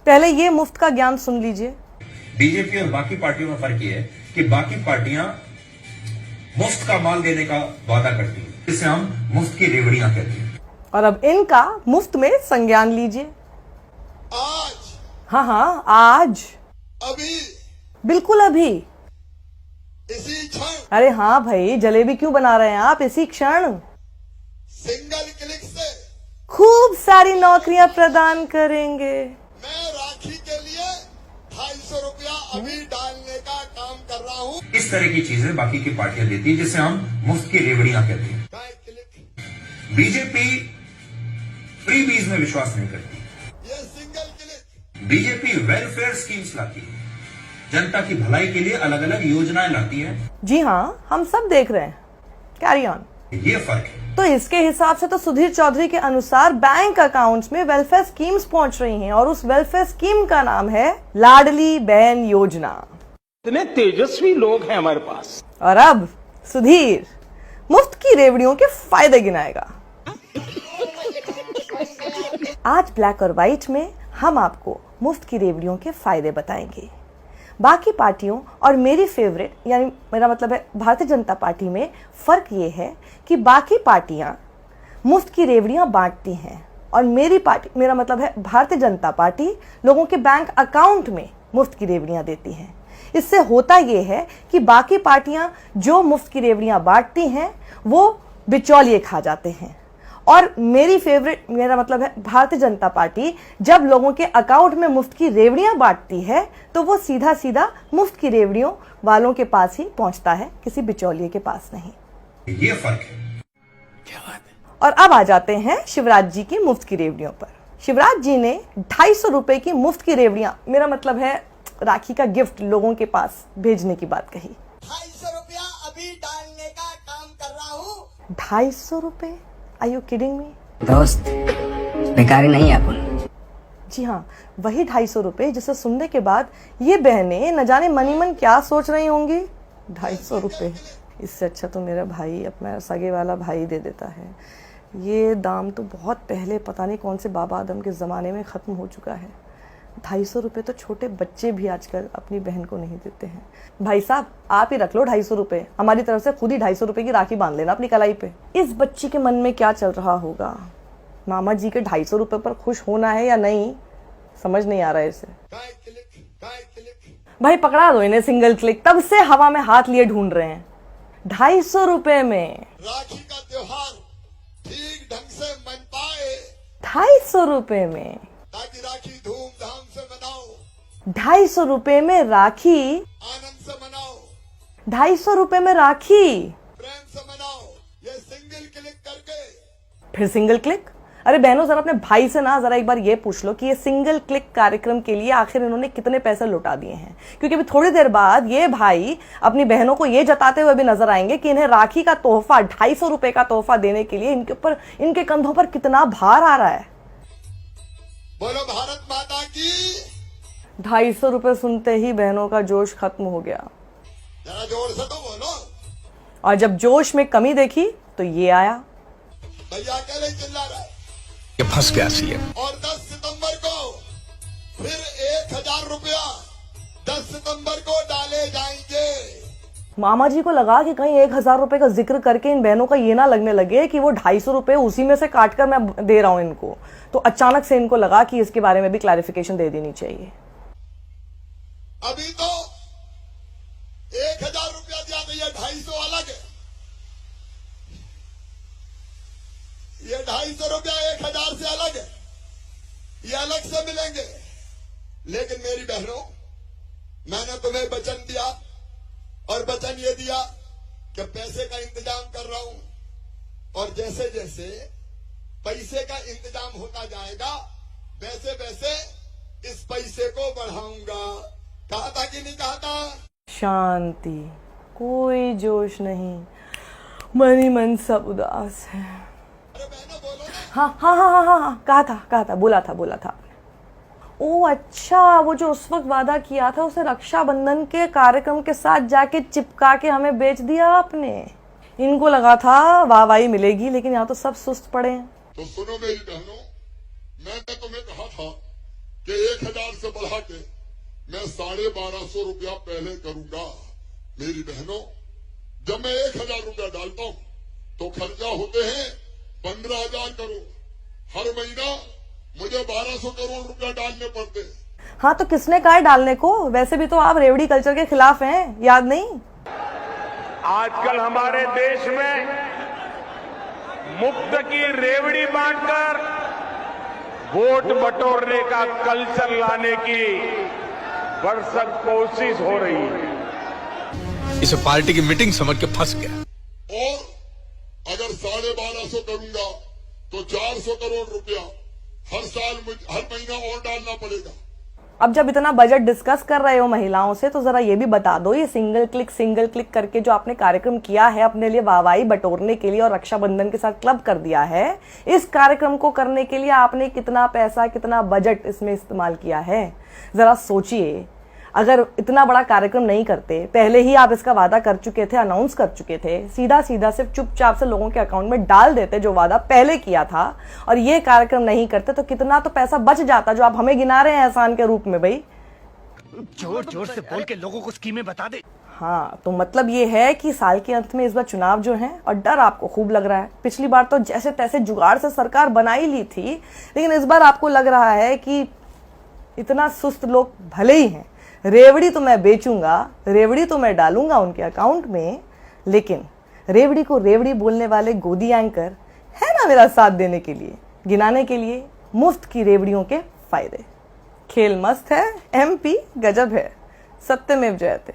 पहले ये मुफ्त का ज्ञान सुन लीजिए। बीजेपी और बाकी पार्टियों में फर्क ये है कि बाकी पार्टियां मुफ्त का माल देने का वादा करती हैं, जिसे हम मुफ्त की रेवड़ियां कहते हैं। और अब इनका मुफ्त में संज्ञान लीजिए। आज, हाँ, आज, अभी, बिल्कुल अभी, इसी क्षण, अरे हाँ भाई, जलेबी क्यों बना रहे हैं आप? इसी क्षण सिंगल क्लिक से खूब सारी नौकरियां प्रदान करेंगे। मैं राखी के लिए 250 रुपया अभी डालने का काम कर रहा हूँ। इस तरह की चीजें बाकी की पार्टियां देती है, जिसे हम मुफ्त की रेवड़ियां कहते हैं। क्लिक, बीजेपी फ्रीबीज में विश्वास नहीं करती। ये single click. BJP welfare schemes लाती है, जनता की भलाई के लिए अलग अलग योजनाएं लाती है। जी हाँ, हम सब देख रहे हैं। Carry on. ये फर्क है। तो इसके हिसाब से तो सुधीर चौधरी के अनुसार बैंक अकाउंट्स में वेलफेयर स्कीम्स पहुंच रही हैं और उस वेलफेयर स्कीम का नाम है लाडली बहन योजना। इतने तेजस्वी लोग हैं हमारे पास। और अब सुधीर मुफ्त की रेवड़ियों के फायदे गिनाएगा। आज ब्लैक और व्हाइट में हम आपको मुफ्त की रेवड़ियों के फायदे बताएंगे। बाकी पार्टियों और मेरी फेवरेट यानी मेरा मतलब है भारतीय जनता पार्टी में फर्क ये है कि बाकी पार्टियां मुफ्त की रेवड़ियां बांटती हैं और मेरी पार्टी, मेरा मतलब है भारतीय जनता पार्टी, लोगों के बैंक अकाउंट में मुफ्त की रेवड़ियां देती हैं। इससे होता ये है कि बाकी पार्टियां जो मुफ्त की रेवड़ियां बांटती हैं वो बिचौलिए खा जाते हैं और मेरी फेवरेट, मेरा मतलब है भारतीय जनता पार्टी, जब लोगों के अकाउंट में मुफ्त की रेवड़ियां बांटती है तो वो सीधा सीधा मुफ्त की रेवड़ियों वालों के पास ही पहुंचता है, किसी बिचौलिए के पास नहीं। ये फर्क है। क्या बात है। और अब आ जाते हैं शिवराज जी की मुफ्त की रेवड़ियों पर। शिवराज जी ने 250 रुपए की मुफ्त की रेवड़ियां, मेरा मतलब है राखी का गिफ्ट, लोगों के पास भेजने की बात कही। 250 रुपया अभी डालने का काम कर रहा हूँ। 250 रुपए? Are you kidding me? दोस्त, बेकारी नहीं है अपन। जी हाँ, वही 250 रुपए जिसे सुनने के बाद ये बहनें न जाने मनी मन क्या सोच रही होंगी। 250 रुपए, इससे अच्छा तो मेरा भाई, अपना सगे वाला भाई दे देता है। ये दाम तो बहुत पहले, पता नहीं कौन से बाबा आदम के ज़माने में ख़त्म हो चुका है। 250 रुपये तो छोटे बच्चे भी आजकल अपनी बहन को नहीं देते हैं। भाई साहब, आप ही रख लो 250 रुपये, हमारी तरफ से खुद ही 250 रुपये की राखी बांध लेना अपनी कलाई पे। इस बच्ची के मन में क्या चल रहा होगा? मामा जी के 250 रुपये पर खुश होना है या नहीं, समझ नहीं आ रहा है इसे। भाई पकड़ा दो इन्हें सिंगल क्लिक, तब से हवा में हाथ लिए ढूंढ रहे हैं। 250 रुपये में राखी का त्योहार ठीक ढंग से मन पाए, 250 रुपये में, ताकि राखी धूमधाम से मनाओ। 250 रुपये में राखी, आनंद से मनाओ, 250 रुपये में राखी, प्रेम से मनाओ। ये सिंगल क्लिक करके। फिर सिंगल क्लिक? अरे बहनों, जरा अपने भाई से ना जरा एक बार ये पूछ लो कि ये सिंगल क्लिक कार्यक्रम के लिए आखिर इन्होंने कितने पैसे लुटा दिए हैं, क्योंकि अभी थोड़ी देर बाद ये भाई अपनी बहनों को ये जताते हुए भी नजर आएंगे कि इन्हें राखी का तोहफा, 250 रुपये का तोहफा देने के लिए इनके ऊपर, इनके कंधों पर कितना भार आ रहा है। बोलो भारत माता की। 250 रुपये सुनते ही बहनों का जोश खत्म हो गया जरा जोर से तो बोलो। और जब जोश में कमी देखी तो ये आया। भैया अकेले चिल्ला रहा है। ये फंस गया सीएम। और 10 सितंबर को फिर 1000 रुपया 10 सितंबर को डाले जाएंगे। मामा जी को लगा कि कहीं 1000 रुपए का जिक्र करके इन बहनों का ये ना लगने लगे कि वो 250 रुपए उसी में से काट कर मैं दे रहा हूं इनको, तो अचानक से इनको लगा कि इसके बारे में भी क्लैरिफिकेशन दे देनी चाहिए। अभी तो 1000 रुपया दिया तो ये 250 अलग है। ये 250 रुपया 1000 से अलग है, ये अलग से मिलेंगे। लेकिन मेरी बहनों, मैंने तुम्हें वचन दिया और वचन ये दिया कि पैसे का इंतजाम कर रहा हूं और जैसे जैसे पैसे का इंतजाम होता जाएगा वैसे वैसे इस पैसे को बढ़ाऊंगा। कहा था कि नहीं कहा था? शांति, कोई जोश नहीं, मन ही मन सब उदास है। अरे बहनों बोलो ना। हाँ, कहा था, बोला था। ओ अच्छा, वो जो उस वक्त वादा किया था उसे रक्षाबंधन के कार्यक्रम के साथ जाके चिपका के हमें बेच दिया आपने। इनको लगा था वाहवाही मिलेगी, लेकिन यहाँ तो सब सुस्त पड़े हैं। तो सुनो मेरी बहनों, मैंने तुम्हें कहा था कि 1000 से बढ़ा के मैं 1250 रुपया पहले करूंगा। मेरी बहनों, जब मैं 1000 रुपया डालता हूं तो खर्चा होते हैं 15,000 करोड़। हर महीना मुझे 1200 करोड़ रुपया डालने पड़ते हैं। हाँ, तो किसने कहा है डालने को? वैसे भी तो आप रेवड़ी कल्चर के खिलाफ हैं, याद नहीं? आजकल हमारे देश में मुफ्त की रेवड़ी बांटकर वोट बटोरने का कल्चर लाने की भरसक कोशिश हो रही है। इसे पार्टी की मीटिंग समझ के फंस गया। और अगर 1250 करूंगा तो 400 करोड़ रुपया हर महीना और डालना पड़ेगा। अब जब इतना बजट डिस्कस कर रहे हो महिलाओं से, तो जरा ये भी बता दो, ये सिंगल क्लिक करके जो आपने कार्यक्रम किया है अपने लिए वाहवाही बटोरने के लिए और रक्षाबंधन के साथ क्लब कर दिया है, इस कार्यक्रम को करने के लिए आपने कितना पैसा, कितना बजट इसमें इस्तेमाल किया है? जरा सोचिए। अगर इतना बड़ा कार्यक्रम नहीं करते, पहले ही आप इसका वादा कर चुके थे, अनाउंस कर चुके थे, सीधा सिर्फ चुपचाप से लोगों के अकाउंट में डाल देते जो वादा पहले किया था, और ये कार्यक्रम नहीं करते, तो कितना तो पैसा बच जाता जो आप हमें गिना रहे हैं एहसान के रूप में। भाई जोर जोर से बोल के लोगों को स्कीमें बता दे। हाँ, तो मतलब ये है कि साल के अंत में इस बार चुनाव जो है, और डर आपको खूब लग रहा है। पिछली बार तो जैसे तैसे जुगाड़ से सरकार बना ही ली थी, लेकिन इस बार आपको लग रहा है कि इतना सुस्त लोग भले ही हैं, रेवड़ी तो मैं बेचूंगा, रेवड़ी तो मैं डालूंगा उनके अकाउंट में, लेकिन रेवड़ी को रेवड़ी बोलने वाले गोदी एंकर है ना मेरा साथ देने के लिए, गिनाने के लिए मुफ्त की रेवड़ियों के फायदे। खेल मस्त है, MP गजब है, सत्यमेव जयते।